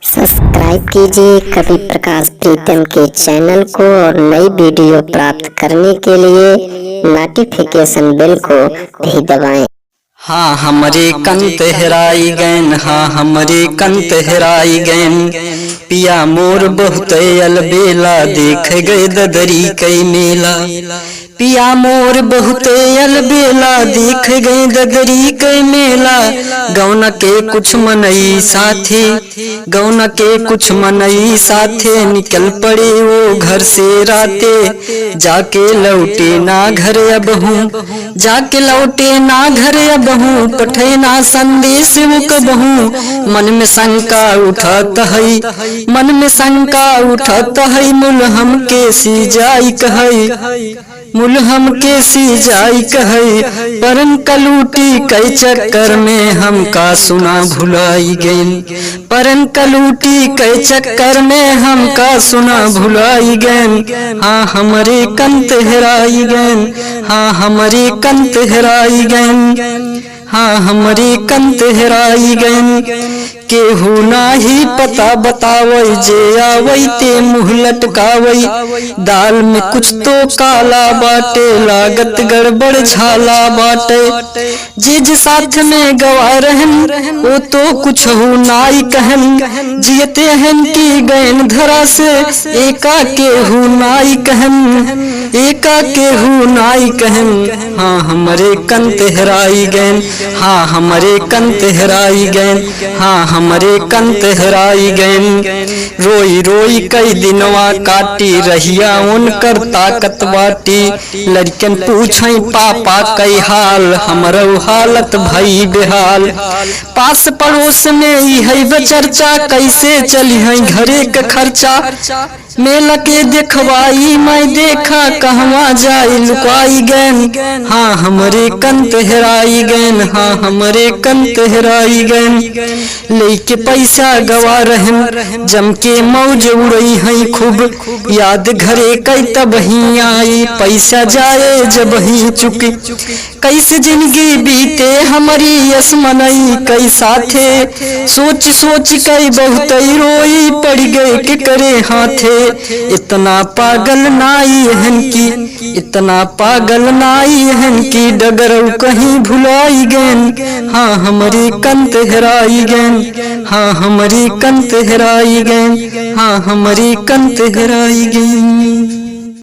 Subscribe कीजिए कवि प्रकाश प्रीतम के चैनल को और नई वीडियो प्राप्त करने के लिए नोटिफिकेशन बेल को भी दबाएं। हाँ हमरे कंत हेराई गैन, हाँ हमरे कंत हेराई गैन। पिया मोर बहुत अलबेला, देख गए ददरी कई मेला। पिया मोर बहुत अलबेला, देख गए ददरी कई मेला। गौना के कुछ मनई साथे, गौना के कुछ मनई साथे। निकल पड़े वो घर से राते, जाके लौटे ना घर अब हूँ, जाके लौटे ना घर अब हूँ। पठे ना संदेश वो कबहूँ, मन में शंका उठत है, मन में शंका उठत है। मुल हम के सी जाई कहई, मुल हम के सी जाई कहई। परन कलूटी कई चक्कर में हमका सुना भुलाई गैन, परन कलूटी कई चक्कर में हमका सुना भुलाई गैन। हाँ हमरे कंत हेराई गैन, हाँ हमरे कंत हेराई गैन, हाँ हमरे कंत हेराई गैन। केहू नाही पता बतावई, जे आवई ते मुँह लटकावई। दाल में कुछ तो काला बाटे, लागत गड़बड़ झाला बाटे। जे साथ में गवा रहन, वो तो कुछ हो नाई कहन। जियते हन की गैन धरा से, एका केहू नाई कहन, एका केहू नाई कहन। हाँ हमरे कंत हेराई गैन, हाँ हमरे कंत हेराई गैन, हाँ हमरे कंत हेराई गैन। रोई रोई कई दिनवा काटी, रहिया उनकर ताकत बाटी। लड़कन पूछई पापा कई हाल, हमरो हालत भई बेहाल। पास पड़ोस में है चर्चा, कैसे चली है घरे का खर्चा। मेला के देखवाई मैं देखा, कहवा जाई लुकाई गैन। हाँ हमरे कंत हेराई गैन, हाँ हमरे कंत हेराई गैन। लेके पैसा गवा रहन, जम के मौज उड़ई है खूब। याद घरे कई तब ही आई, पैसा जाए जब ही चुकी। कैसे जिंदगी बीते हमारी यसमनई कई साथे। सोच सोच कई बहुत रोई, पड़ गए के करे हाथे। इतना पागल नाई हन की, इतना पागल नाई हन की, डगरऊ कहीं भुलाई गैन। हाँ हमरी कंत हेराई गैन, हाँ हमरी कंत हेराई गैन, हाँ हमरी कंत हेराई गैन।